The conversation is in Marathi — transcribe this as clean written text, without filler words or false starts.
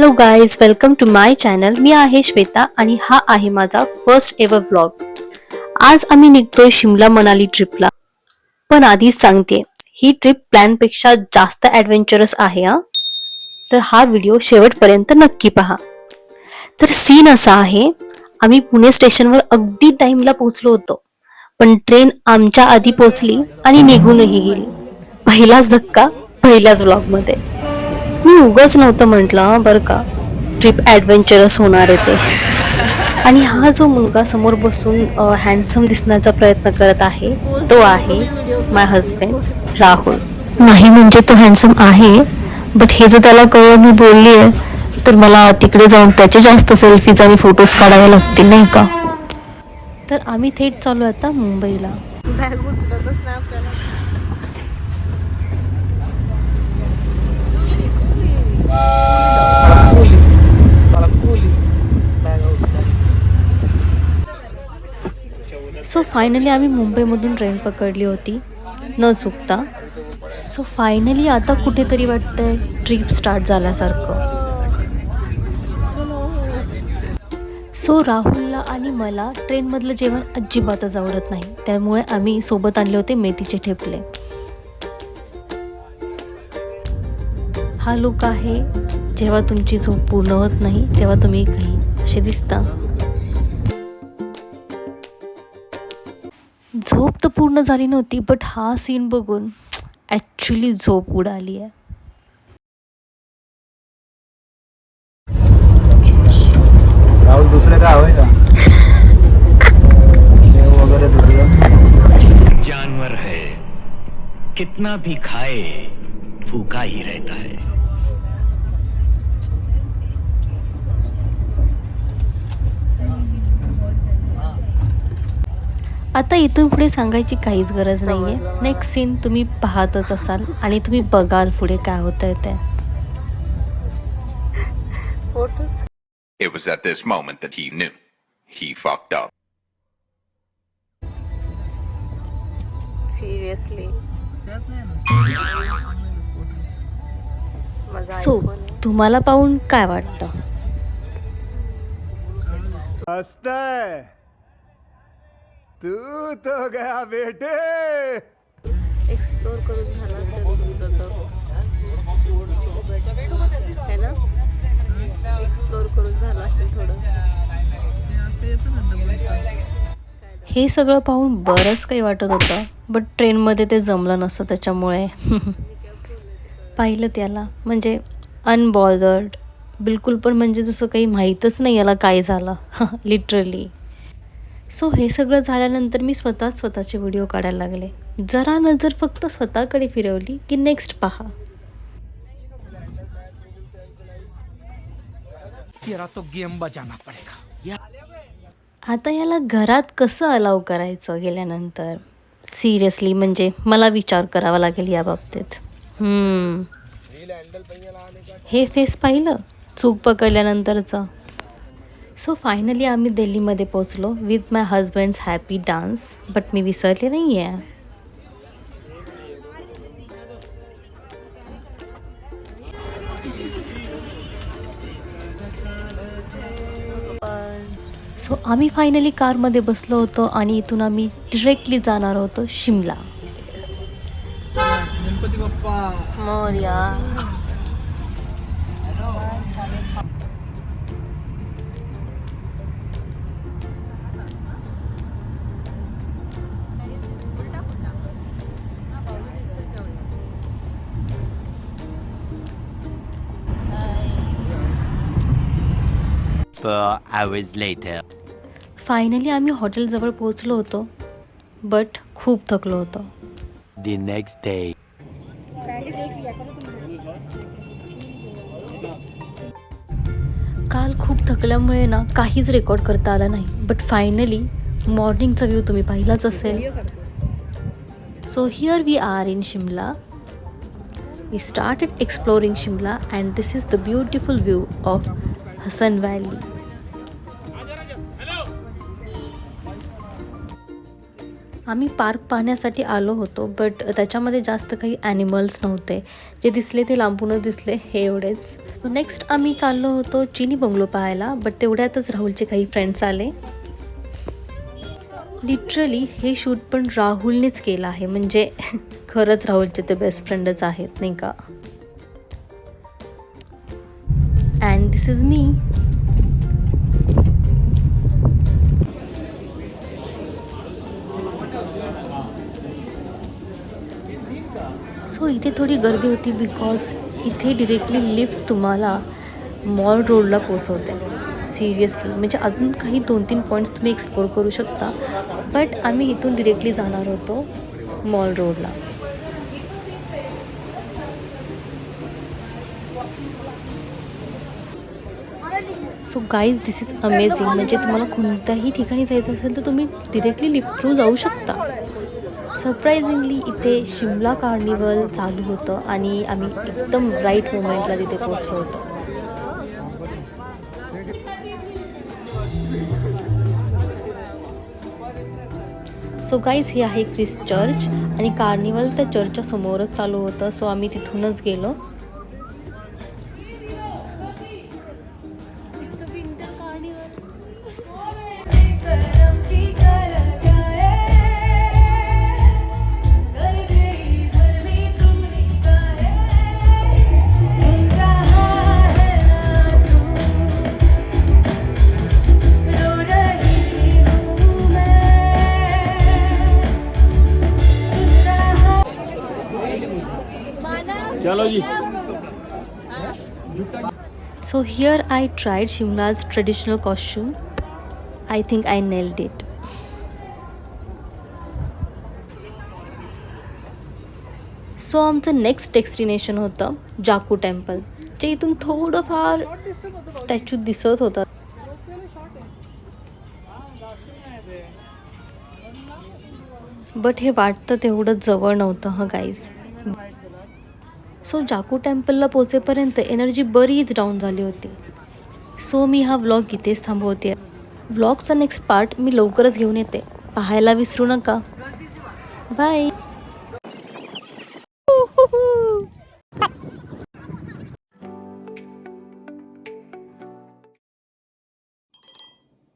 Hello guys, welcome to my channel. मी आहे श्वेता आणि हा आहे माझा फर्स्ट एव्हर व्लॉग. आज आम्ही निघतोय शिमला मनाली ट्रिपला. पण आधीच सांगते, ही ट्रिप प्लॅनपेक्षा जास्त ॲडव्हेंचरस आहे तर हा व्हिडिओ शेवटपर्यंत नक्की पहा. तर सीन असा आहे, आम्ही पुणे स्टेशनवर अगदी टाइमला पोहोचलो होतो, पण ट्रेन आमच्या आधी पोहोचली आणि निघूनही गेली. पहिलाच धक्का पहिल्याच व्लॉगमध्ये. मी उगाच नव्हतं म्हटलं बरं का, ट्रिप ॲडव्हेंचरस होणार आहे ते. आणि हा जो मुलगा समोर बसून हँडसम दिसण्याचा प्रयत्न करत आहे, तो आहे माय हजबंड राहुल. नाही म्हणजे तो हँडसम आहे, बट हे जर त्याला कळलं मी बोलली आहे तर मला तिकडे जाऊन त्याचे जास्त सेल्फीज आणि फोटोज काढावे लागतील नाही का. तर आम्ही थेट चालू आता मुंबईला. बॅग उचलतच नाही आपल्याला. सो फायनली आम्ही मुंबईमधून ट्रेन पकडली होती न चुकता. सो फायनली आता कुठेतरी वाटतंय ट्रिप स्टार्ट झाल्यासारखं. सो राहुलला आणि मला ट्रेनमधलं जेवण अजिबातच आवडत नाही, त्यामुळे आम्ही सोबत आणले होते मेथीचे ठेपले. हा लुक आहे जेव्हा तुमची झोप पूर्ण होत नाही तेव्हा तुम्ही काही असे दिसता. झोप तर पूर्ण झाली नव्हती, बट हा सीन बघून ॲक्च्युली झोप उडाली आहे. राहुल दुसरं काय हवंय का वगैरे दुसरं? जानवर है, कितना भी खाए भूखा ही रहता है. आता इथून पुढे सांगायची काहीच गरज नाहीये. नेक्स्ट सीन तुम्ही पाहतच असाल आणि तुम्ही बघाल पुढे काय होतंय ते. Photos. It was at this moment that he knew. He fucked up. Seriously. So तुम्हाला पाहून काय वाटतं? हसतय तू तो गया बेटे. एक्सप्लोर करून झाला है ना, एक्सप्लोर करून झालं असेल थोडं. हे सगळं पाहून बरंच काही वाटत होतं, बट ट्रेनमध्ये ते जमलं नसतं त्याच्यामुळे पाहिलं त्याला म्हणजे अनबॉदर्ड बिलकुल, पण म्हणजे जसं काही माहीतच नाही याला काय झालं लिटरली. सो हे सगळं झाल्यानंतर मी स्वतःचे व्हिडिओ काढायला लागले. जरा नजर फक्त स्वतःकडे फिरवली की नेक्स्ट पहा. तो गेम बजाना पडेगा. आता याला घरात कसं अलाव करायचं गेल्यानंतर, सिरियसली म्हणजे मला विचार करावा लागेल या बाबतीत. हे फेस पाहिलं चूक पकडल्यानंतरचं. सो फायनली आम्ही दिल्लीमध्ये पोचलो with my husband's happy dance, but मी विसरले नाही आहे. सो आम्ही फायनली कारमध्ये बसलो होतो आणि इथून आम्ही डिरेक्टली जाणार होतो Shimla. Ganpati Bappa Morya. hours later. Finally आम्ही हॉटेलजवळ पोहोचलो होतो, बट खूप थकलो होतो. The next day. काल खूप थकल्यामुळे ना काहीच रेकॉर्ड करता आलं नाही, बट फायनली मॉर्निंगचा व्ह्यू तुम्ही पाहिलाच असेल. So here we are in Shimla. We started exploring Shimla and this is the beautiful view of Hasan valley. आम्ही पार्क पाहण्यासाठी आलो होतो, बट त्याच्यामध्ये जास्त काही ॲनिमल्स नव्हते. जे दिसले ते लांबूनच दिसले, हे एवढेच. नेक्स्ट आम्ही चाललो होतो चिनी बंगलो पाहायला, बट तेवढ्यातच राहुलचे काही फ्रेंड्स आले. लिटरली हे शूट पण राहुलनेच केलं आहे, म्हणजे खरंच राहुलचे ते बेस्ट फ्रेंडच आहेत, नाही का. And this is me. So इथे थोडी गर्दी होती बिकॉज इथे डिरेक्टली लिफ्ट तुम्हाला मॉल रोडला पोचवते. सिरियसली म्हणजे अजून काही 2-3 पॉईंट्स तुम्ही एक्सप्लोर करू शकता, बट आम्ही इथून डिरेक्टली जाणार होतो मॉल रोडला. So guys this is amazing. म्हणजे तुम्हाला कोणत्याही ठिकाणी जायचं असेल तर तुम्ही डिरेक्टली लिफ्ट थ्रू जाऊ शकता. सरप्रायझिंगली इथे शिमला कार्निवल चालू होतं आणि आम्ही एकदम राईट मोमेंटला तिथे पोचलो होतो. सो गाईज हे आहे ख्रिस्ट चर्च आणि कार्निवल त्या चर्चच्या समोरच चालू होतं. सो आम्ही तिथूनच गेलो. So here I tried Shimla's traditional costume. I think I nailed it. So आमचं नेक्स्ट डेस्टिनेशन होतं जाकू टेम्पल, जे इथून थोडंफार स्टॅच्यू दिसत होता. बट हे वाटतं तेवढं जवळ नव्हतं हं गाईज. सो जाकू टेम्पलला पोचेपर्यंत एनर्जी बरीच डाऊन झाली होती. सो मी हा व्लॉग इथेच थांबवते. व्लॉगचा नेक्स्ट पार्ट मी लवकरच घेऊन येते, पाहायला विसरू नका. बाय.